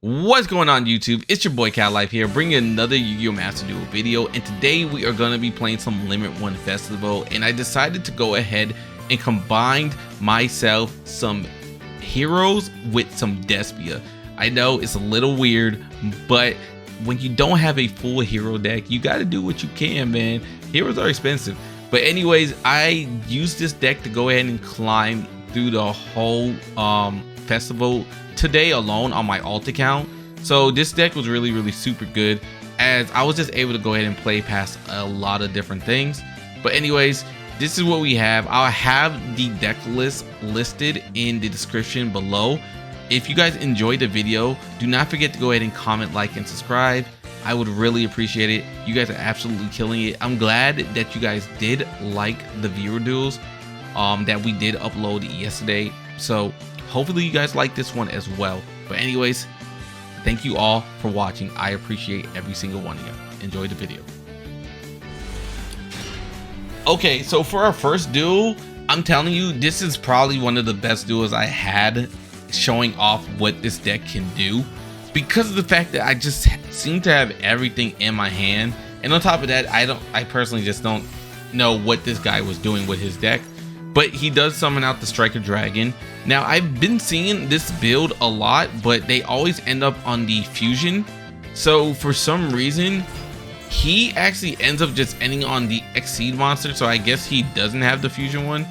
What's going on YouTube? It's your boy Cat Life here, bringing another Yu-Gi-Oh! Master Duel video, and today we are going to be playing some Limit 1 Festival, and I decided to go ahead and combine myself some heroes with some Despia. I know it's a little weird, but when you don't have a full hero deck, you got to do what you can, man. Heroes are expensive. But anyways, I used this deck to go ahead and climb through the whole festival today alone on my alt account. So this deck was really super good, as I was just able to go ahead and play past a lot of different things. But anyways, this is what we have. I'll have the deck list listed in the description below. If you guys enjoyed the video, do not forget to go ahead and comment, like, and subscribe. I would really appreciate it. You guys are absolutely killing it. I'm glad that you guys did like the viewer duels that we did upload yesterday. So hopefully you guys like this one as well. But anyways, thank you all for watching. I appreciate every single one of you. Enjoy the video. Okay, so for our first duel, I'm telling you, this is probably one of the best duels I had, showing off what this deck can do, because of the fact that I just seem to have everything in my hand. And on top of that, I personally just don't know what this guy was doing with his deck. But he does summon out the Striker Dragon. Now, I've been seeing this build a lot, but they always end up on the fusion. So for some reason, he actually ends up just ending on the Exceed monster. So I guess he doesn't have the fusion one.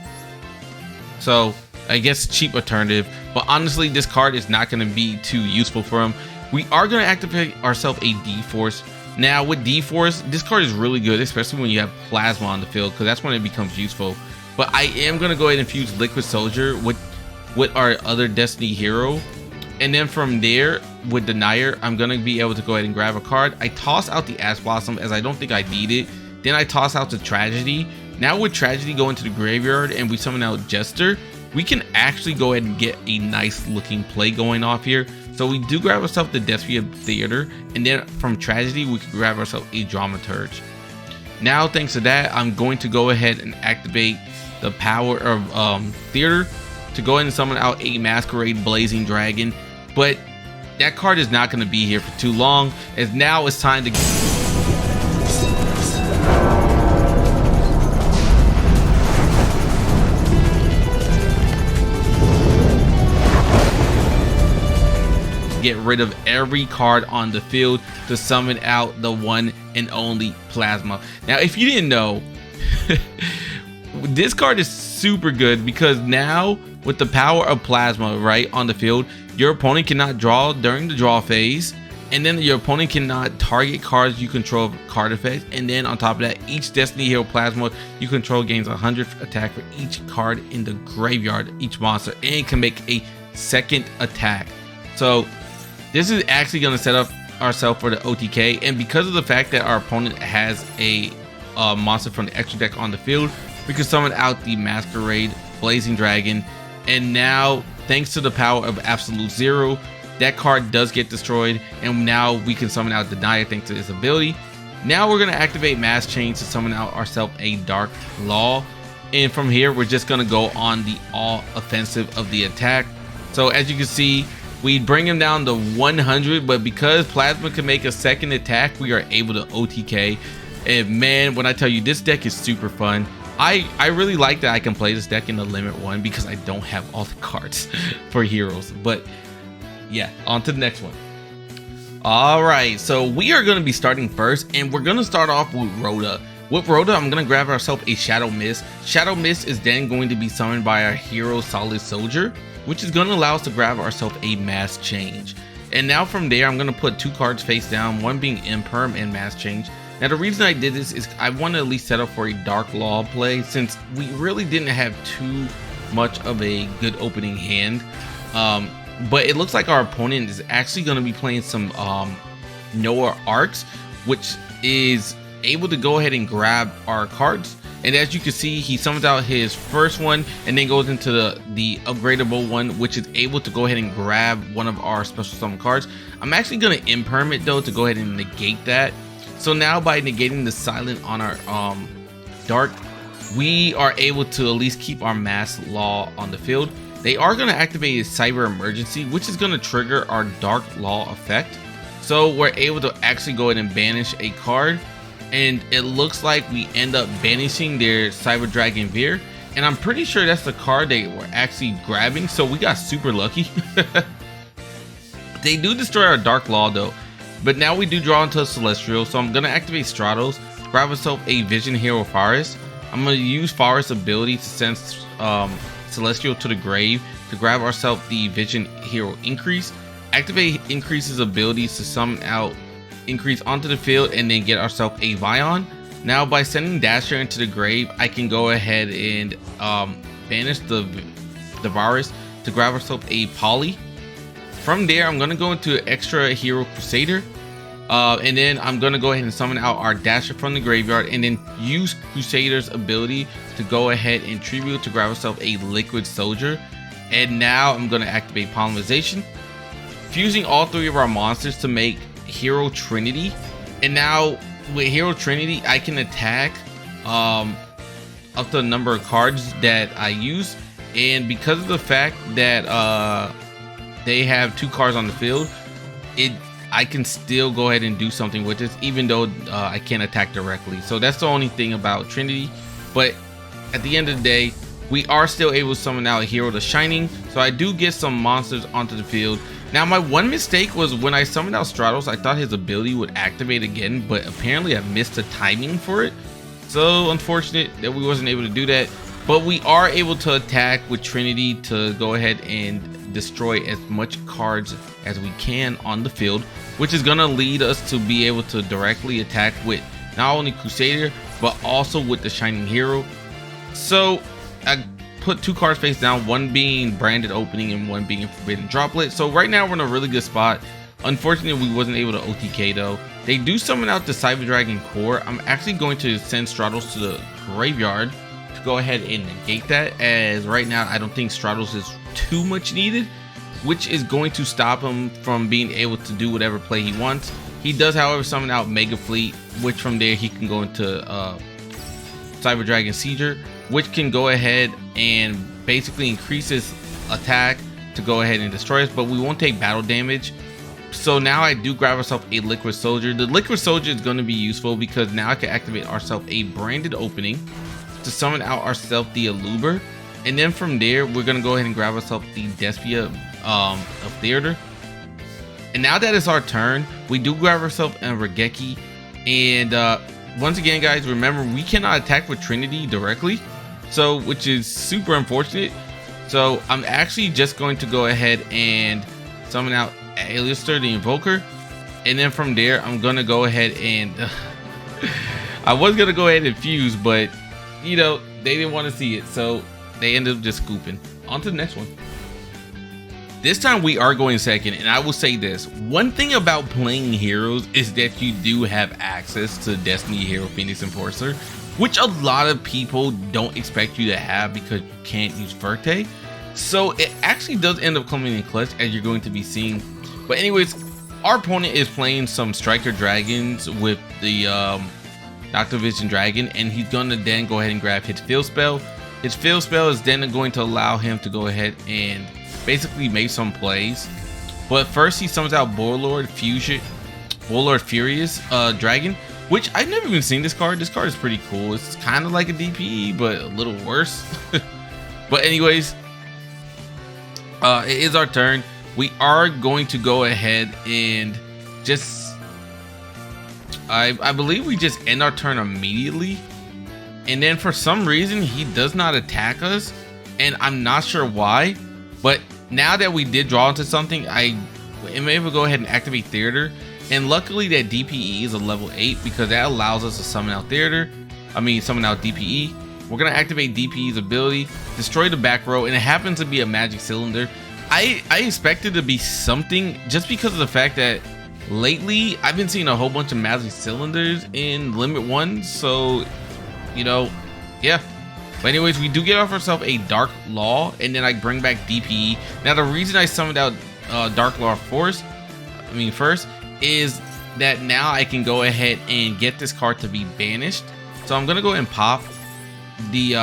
So I guess cheap alternative. But honestly, this card is not going to be too useful for him. We are going to activate ourselves a D-Force. Now with D-Force, this card is really good, especially when you have Plasma on the field, because that's when it becomes useful. But I am going to go ahead and fuse Liquid Soldier with our other Destiny hero. And then from there, with Denier, I'm going to be able to go ahead and grab a card. I toss out the Ash Blossom, as I don't think I need it. Then I toss out the Tragedy. Now with Tragedy going to the graveyard and we summon out Jester, we can actually go ahead and get a nice looking play going off here. So we do grab ourselves the Despia Theater, and then from Tragedy, we can grab ourselves a Dramaturge. Now, thanks to that, I'm going to go ahead and activate the power of Theater to go ahead and summon out a Masquerade Blazing Dragon. But that card is not going to be here for too long, as now it's time to get rid of every card on the field to summon out the one and only Plasma. Now, if you didn't know, this card is super good, because now with the power of Plasma right on the field, your opponent cannot draw during the draw phase, and then your opponent cannot target cards you control card effects. And then on top of that, each Destiny Hero Plasma you control gains 100 attack for each card in the graveyard, each monster, and can make a second attack. So this is actually going to set up ourselves for the OTK, and because of the fact that our opponent has a monster from the extra deck on the field, we can summon out the Masquerade Blazing Dragon. And now, thanks to the power of Absolute Zero, that card does get destroyed, and now we can summon out Denier thanks to his ability. Now we're going to activate Mass Change to summon out ourselves a Dark Law, and from here we're just going to go on the all offensive of the attack. So as you can see, we bring him down to 100, but because Plasma can make a second attack, we are able to OTK. And man, when I tell you, this deck is super fun. I really like that I can play this deck in the Limit 1, because I don't have all the cards for heroes. But yeah, on to the next one. All right, so we are going to be starting first, and we're going to start off with Rhoda. With Rhoda, I'm going to grab ourselves a Shadow Mist. Shadow Mist is then going to be summoned by our hero Solid Soldier, which is going to allow us to grab ourselves a Mass Change. And now from there, I'm going to put two cards face down, one being Imperm and Mass Change. Now the reason I did this is I want to at least set up for a Dark Law play, since we really didn't have too much of a good opening hand. But it looks like our opponent is actually going to be playing some Noah Arcs, which is able to go ahead and grab our cards. And as you can see, he summons out his first one and then goes into the upgradable one, which is able to go ahead and grab one of our special summon cards. I'm actually going to imperm it though to go ahead and negate that. So now by negating the silent on our dark, we are able to at least keep our Mass Law on the field. they are going to activate a Cyber Emergency, which is going to trigger our Dark Law effect. So we're able to actually go ahead and banish a card, and it looks like we end up banishing their Cyber Dragon Veer, and I'm pretty sure that's the card they were actually grabbing, so we got super lucky. They do destroy our Dark Law though, but now we do draw into a Celestial, so I'm gonna activate Stratos, grab myself a Vision Hero Faris. I'm gonna use Faris' ability to send Celestial to the grave to grab ourselves the Vision Hero Increase. Activate Increase's abilities to summon out Increase onto the field and then get ourselves a Vyon. Now by sending Dasher into the grave, I can go ahead and banish the virus to grab ourselves a Poly. From there, I'm gonna go into extra Hero Crusader, and then I'm gonna go ahead and summon out our Dasher from the graveyard, and then use Crusader's ability to go ahead and tribute to grab ourselves a Liquid Soldier. And now I'm gonna activate Polymerization, fusing all three of our monsters to make Hero Trinity. And now with Hero Trinity, I can attack up to the number of cards that I use, and because of the fact that they have 2 cards on the field, I can still go ahead and do something with this, even though I can't attack directly. So that's the only thing about Trinity. But at the end of the day, we are still able to summon out a Hero the Shining, so I do get some monsters onto the field. Now my one mistake was when I summoned out Stratos, I thought his ability would activate again, but apparently I missed the timing for it. So unfortunate that we wasn't able to do that, but we are able to attack with Trinity to go ahead and destroy as much cards as we can on the field, which is going to lead us to be able to directly attack with not only Crusader but also with the Shining Hero. So I put 2 cards face down, one being Branded Opening and one being Forbidden Droplet. So right now we're in a really good spot. Unfortunately, we wasn't able to OTK though. They do summon out the Cyber Dragon Core. I'm actually going to send Stratos to the graveyard to go ahead and negate that, as right now I don't think Stratos is too much needed, which is going to stop him from being able to do whatever play he wants. He does, however, summon out Mega Fleet, which from there he can go into Cyber Dragon Sieger, which can go ahead and basically increase his attack to go ahead and destroy us, but we won't take battle damage. So now I do grab ourselves a Liquid Soldier. The Liquid Soldier is going to be useful because now I can activate ourselves a Branded Opening to summon out ourselves the Aluber, and then from there we're going to go ahead and grab ourselves the Despia of Theater. And now that it's our turn, we do grab ourselves a Regeki, and once again guys, remember we cannot attack with Trinity directly, so which is super unfortunate. So I'm actually just going to go ahead and summon out Alistair the Invoker, and then from there I'm gonna go ahead and I was gonna go ahead and fuse, but you know, they didn't want to see it, so they ended up just scooping. On to the next one. This time we are going second, and I will say this, one thing about playing heroes is that you do have access to Destiny Hero Phoenix Enforcer, which a lot of people don't expect you to have because you can't use Verte. So it actually does end up coming in clutch, as you're going to be seeing. But anyways, our opponent is playing some Striker Dragons with the Noctovision Dragon, and he's gonna then go ahead and grab his Field Spell. His Field Spell is then going to allow him to go ahead and basically make some plays. But first he summons out Warlord Furious Dragon, which I've never even seen this card. This card is pretty cool. It's kind of like a DPE, but a little worse. But anyways, it is our turn. We are going to go ahead and just I believe we just end our turn immediately, and then for some reason he does not attack us, and I'm not sure why. But now that we did draw into something, I am able to go ahead and activate Theater, and luckily that DPE is a level 8 because that allows us to summon out summon out DPE. We're gonna activate DPE's ability, destroy the back row, and it happens to be a magic cylinder. I expected to be something just because of the fact that lately I've been seeing a whole bunch of magic cylinders in Limit 1, so you know, yeah. But anyways, we do get off ourselves a Dark Law, and then I bring back DPE. Now the reason I summoned out Dark Law first is that now I can go ahead and get this card to be banished. So I'm gonna go ahead and pop the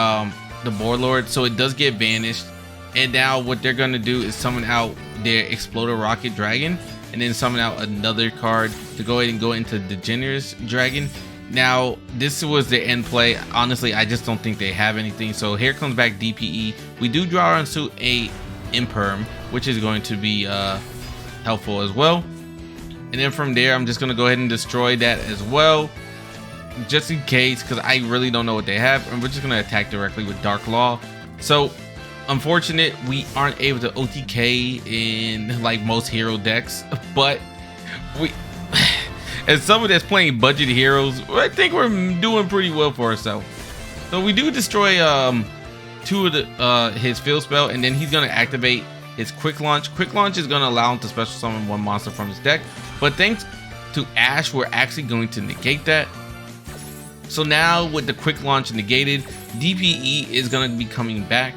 Warlord, so it does get banished. And now what they're going to do is summon out their Exploder Rocket Dragon, and then summon out another card to go ahead and go into Degenier's Dragon. Now, this was the end play. Honestly, I just don't think they have anything. So here comes back DPE. We do draw onto a Imperm, which is going to be helpful as well. And then from there, I'm just going to go ahead and destroy that as well, just in case, because I really don't know what they have. And we're just going to attack directly with Dark Law. So unfortunate, we aren't able to OTK in like most hero decks, but we as someone that's playing budget heroes, I think we're doing pretty well for ourselves. So we do destroy 2 of the his field spell, and then he's gonna activate his quick launch. Quick launch is gonna allow him to special summon 1 monster from his deck, but thanks to Ash, we're actually going to negate that. So now with the quick launch negated, DPE is gonna be coming back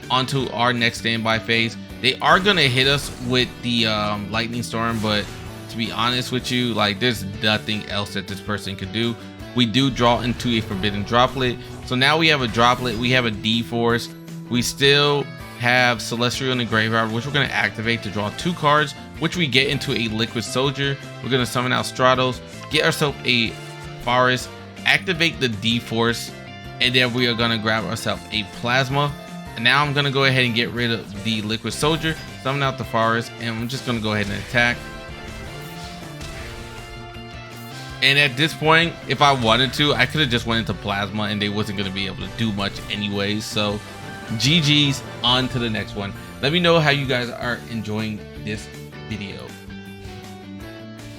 onto our next standby phase. They are gonna hit us with the lightning storm, but to be honest with you, like, there's nothing else that this person could do. We do draw into a forbidden droplet, so now we have a droplet, we have a D-Force, we still have Celestial in the graveyard, which we're going to activate to draw 2 cards, which we get into a Liquid Soldier. We're going to summon out Stratos, get ourselves a Faris, activate the D-Force, and then we are going to grab ourselves a Plasma. And now I'm going to go ahead and get rid of the Liquid Soldier, summon out the Faris, and I'm just going to go ahead and attack. And at this point, if I wanted to, I could have just went into Plasma and they wasn't going to be able to do much anyways. So GG's, on to the next one. Let me know how you guys are enjoying this video.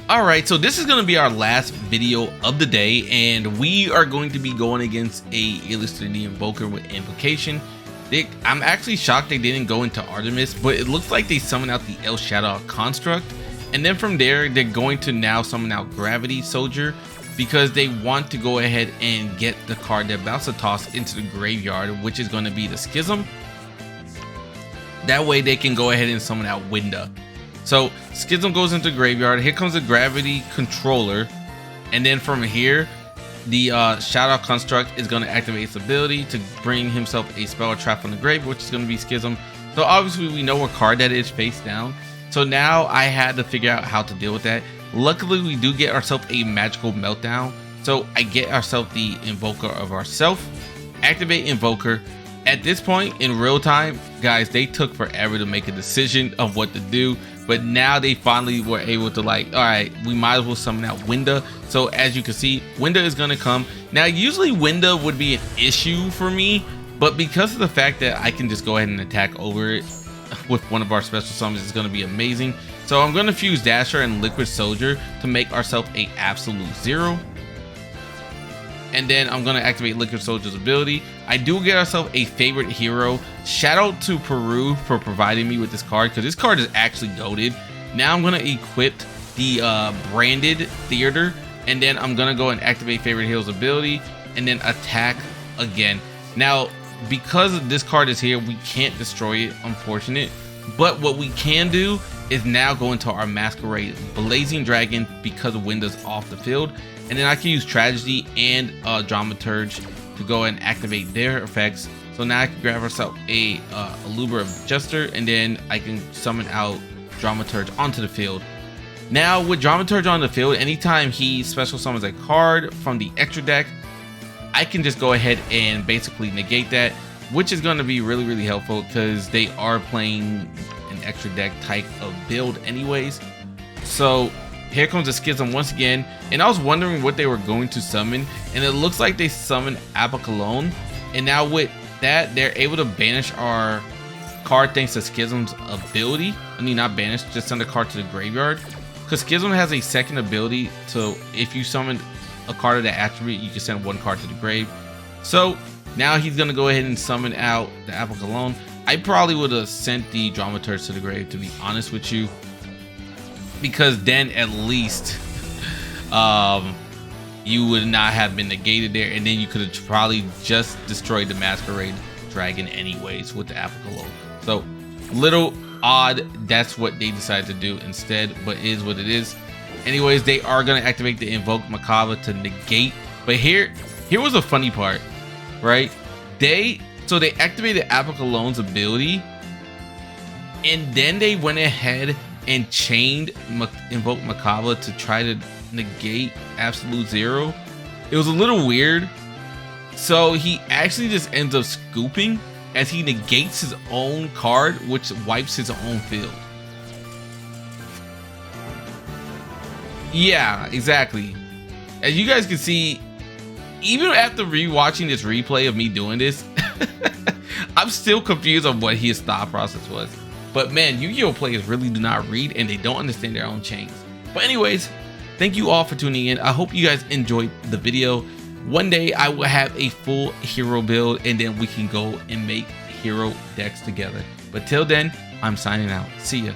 Alright, so this is going to be our last video of the day, and we are going to be going against a Illustrated Invoker with Invocation. I'm actually shocked they didn't go into Artemis, but it looks like they summoned out the El Shadow Construct. And then from there, they're going to now summon out Gravity Soldier, because they want to go ahead and get the card they're about to toss into the graveyard, which is going to be the Schism. That way they can go ahead and summon out Winda. So Schism goes into graveyard. Here comes the Gravity Controller. And then from here, the Shadow Construct is going to activate its ability to bring himself a spell or trap from the grave, which is going to be Schism. So obviously we know what card that is face down. So now I had to figure out how to deal with that. Luckily, we do get ourselves a Magical Meltdown. So I get ourselves the Invoker of ourself, activate Invoker. At this point in real time, guys, they took forever to make a decision of what to do. But now they finally were able to, like, all right, we might as well summon out Winda. So as you can see, Winda is going to come. Now, usually Winda would be an issue for me, but because of the fact that I can just go ahead and attack over it with one of our special summons, is going to be amazing. So I'm going to fuse Dasher and Liquid Soldier to make ourselves a absolute 0. And then I'm going to activate Liquid Soldier's ability. I do get ourselves a favorite hero. Shout out to Peru for providing me with this card, because this card is actually goated. Now I'm going to equip the Branded Theater, and then I'm going to go and activate favorite hero's ability and then attack again. Now, because this card is here, we can't destroy it, unfortunate. But what we can do is now go into our Masquerade Blazing Dragon, because Winda's off the field. And then I can use Tragedy and Dramaturge to go and activate their effects. So now I can grab ourselves a Aluber of Jester, and then I can summon out Dramaturge onto the field. Now with Dramaturge on the field, anytime he special summons a card from the extra deck, I can just go ahead and basically negate that, which is going to be really, really helpful, because they are playing an extra deck type of build anyways. So here comes the Schism once again, and I was wondering what they were going to summon, and it looks like they summoned Apocalypse. And now with that, they're able to banish our card thanks to Schism's ability. I mean, not banish, just send a card to the graveyard, because Schism has a second ability. So if you summon a card of that attribute, you can send 1 card to the grave. So now he's going to go ahead and summon out the Apocalypse. I probably would have sent the Dramaturge to the grave, to be honest with you, because then at least you would not have been negated there, and then you could have probably just destroyed the Masquerade Dragon anyways with the Apocalypse. So little odd that's what they decided to do instead, but it is what it is. Anyways, they are going to activate the Invoke Macabre to negate. But here was a funny part, right? They So they activated Apicalone's ability, and then they went ahead and chained Invoke Macabre to try to negate Absolute Zero. It was a little weird. So he actually just ends up scooping as he negates his own card, which wipes his own field. Yeah, exactly. As you guys can see, even after rewatching this replay of me doing this, I'm still confused on what his thought process was. But man, Yu-Gi-Oh players really do not read and they don't understand their own chains. But anyways, thank you all for tuning in. I hope you guys enjoyed the video. One day I will have a full hero build and then we can go and make hero decks together. But till then, I'm signing out. See ya.